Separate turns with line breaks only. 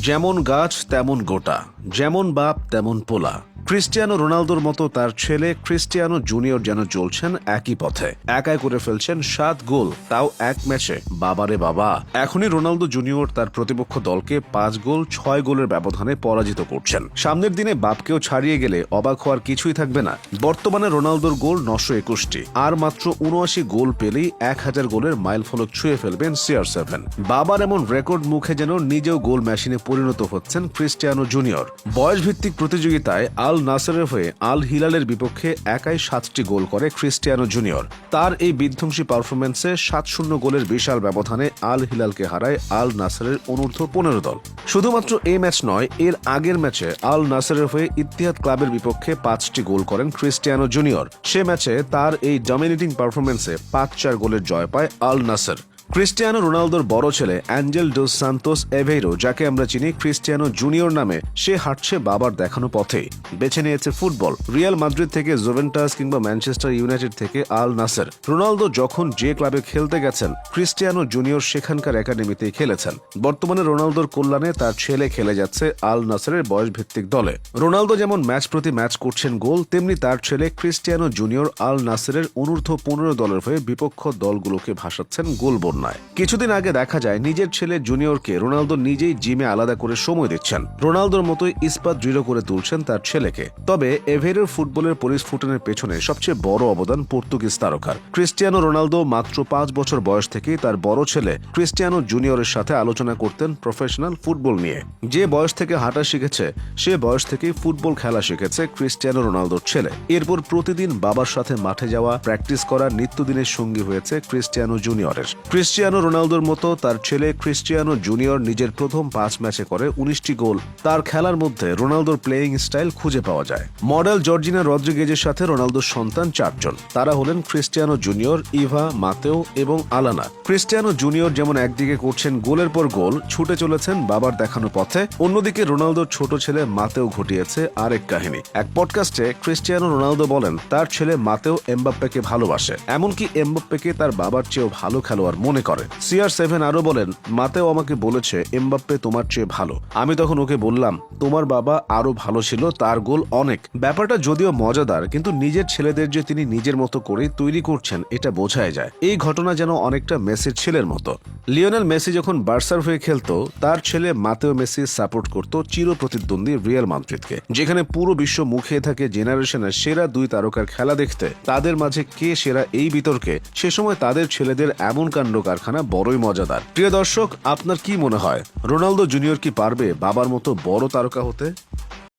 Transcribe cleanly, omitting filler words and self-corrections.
যেমন গাছ তেমন গোটা, যেমন বাপ তেমন পোলা। ক্রিস্টিয়ানো রোনালদোর মতো তার ছেলে ক্রিস্টিয়ানো জুনিয়র যেন চলছেন একই পথে, একাই করে ফেলছেন 7 গোল, তাও এক ম্যাচে। বাবারে বাবা! এখনই রোনালদো জুনিয়র তার প্রতিপক্ষ দলকে 5 গোল 6 গোলের ব্যবধানে পরাজিত করছেন। সামনের দিনে বাপকেও ছাড়িয়ে গেলে অবাক হওয়ার কিছুই থাকবে না। বর্তমানে রোনালদোর গোল 921টি, আর মাত্র 79 গোল পেলেই 1000 গোলের মাইলফলক ছুঁয়ে ফেলবেন CR7। বাবার এমন রেকর্ড মুখে যেন নিজেও গোল মেশিনে পরিণত হচ্ছেন ক্রিস্টিয়ানো জুনিয়র। বয়সভিত্তিক প্রতিযোগিতায় আল নাসেরের হয়ে আল হিলালের বিপক্ষে একাই 7টি গোল করে ক্রিস্টিয়ানো জুনিয়র। তার এই বিধ্বংসী পারফরম্যান্সে 7-0 গোলের বিশাল ব্যবধানে আল হিলালকে হারায় আল নাসেরের অনূর্ধ্ব 15 দল। শুধুমাত্র এই ম্যাচ নয়, এর আগের ম্যাচে আল নাসেরের হয়ে ইত্তিহাদ ক্লাবের বিপক্ষে 5টি গোল করেন ক্রিস্টিয়ানো জুনিয়র। সে ম্যাচে তার এই ডমিনেটিং পারফরম্যান্সে 5-4 গোলের জয় পায় আল নাসের। ক্রিস্টিয়ানো রোনালদোর বড় ছেলে অ্যাঞ্জেল ডোস সান্তোস এভেইরো, যাকে আমরা চিনি ক্রিস্টিয়ানো জুনিয়র নামে, সে হাঁটছে বাবার দেখানো পথেই। বেছে নিয়েছে ফুটবল। রিয়াল মাদ্রিদ থেকে জুভেন্টাস কিংবা ম্যানচেস্টার ইউনাইটেড থেকে আল নাসের। রোনালদো যখন যে ক্লাবে খেলতে গেছেন, ক্রিস্টিয়ানো জুনিয়র সেখানকার একাডেমিতেই খেলেছেন। বর্তমানে রোনালদোর কল্যাণে তার ছেলে খেলে যাচ্ছে আল নাসেরের বয়সভিত্তিক দলে। রোনালদো যেমন ম্যাচ প্রতি ম্যাচ করছেন গোল, তেমনি তার ছেলে ক্রিস্টিয়ানো জুনিয়র আল নাসেরের অনূর্ধ্ব 15 দলের হয়ে বিপক্ষ দলগুলোকে ভাসাচ্ছেন গোল বন্যায়। কিছুদিন আগে দেখা যায় নিজের ছেলে জুনিয়রকে রোনালদো নিজেই জিমে আলাদা করে সময় দিচ্ছেন। রোনালদোর মতোই ইস্পাত দৃঢ় করে তুলছেন তার ছেলেকে। তবে এভেইরোর ফুটবলের পরিস্ফুটনের পেছনে সবচেয়ে বড় অবদান পর্তুগিজ তারকার। ক্রিস্টিয়ানো রোনালদো মাত্র 5 বছর বয়স থেকেই তার বড় ছেলে ক্রিস্টিয়ানো জুনিয়রের সাথে আলোচনা করতেন প্রফেশনাল ফুটবল নিয়ে। যে বয়স থেকে হাঁটা শিখেছে, সে বয়স থেকেই ফুটবল খেলা শিখেছে ক্রিস্টিয়ানো রোনালদোর ছেলে। এরপর প্রতিদিন বাবার সাথে মাঠে যাওয়া, প্র্যাকটিস করা নিত্যদিনের সঙ্গী হয়েছে ক্রিস্টিয়ানো জুনিয়রের। ক্রিস্টিয়ানো রোনালদোর মতো তার ছেলে ক্রিস্টিয়ানো জুনিয়র নিজের প্রথম 5 ম্যাচে করে 19টি গোল। তার খেলার মধ্যে রোনালদোর প্লেয়িং স্টাইল খুঁজে পাওয়া যায়। মডেল জর্জিনা রদ্রিগেজের সাথে রোনালদোর সন্তান 4 জন। তারা হলেন ক্রিস্টিয়ানো জুনিয়র, ইভা, মাতেও এবং আলানা। ক্রিস্টিয়ানো জুনিয়র যেমন একদিকে করছেন গোলের পর গোল, ছুটে চলেছেন বাবার দেখানো পথে, অন্যদিকে রোনালদোর ছোট ছেলে মাতেও ঘটিয়েছে আরেক কাহিনী। এক পডকাস্টে ক্রিস্টিয়ানো রোনালদো বলেন তার ছেলে মাতেও এমবাপ্পেকে ভালোবাসে, এমনকি এমবাপ্পেকে তার বাবার চেয়েও ভালো খেলোয়াড় মনে করে। CR7 আরো বলেন, মাতেও আমাকে বলেছে এমবাপ্পে তোমার চেয়ে ভালো। আমি তখন ওকে বললাম তোমার বাবা আরো ভালো ছিল, তার গোল অনেক। ব্যাপারটা যদিও মজাদার, কিন্তু নিজের ছেলেদের যে তিনি নিজের মতো করে তৈরি করছেন, এটা বোঝাই যায়। এই ঘটনা যেন অনেকটা মেসির ছেলের মতো। লিওনেল মেসি যখন বার্সার হয়ে খেলতো, তার ছেলে মাতেও মেসি সাপোর্ট করত চির প্রতিদ্বন্দ্বী রিয়াল মাদ্রিদকে, যেখানে পুরো বিশ্ব মুখিয়ে থাকে জেনারেশনের সেরা 2 তারকার খেলা দেখতে। তাদের মাঝে কে সেরা এই বিতর্কে সে সময় তাদের ছেলেদের এমন কাণ্ড কারখানা বড়ই মজাদার। প্রিয় দর্শক, আপনার কি মনে হয়, রোনালদো জুনিয়র কি পারবে বাবার মতো বড় তারকা হতে?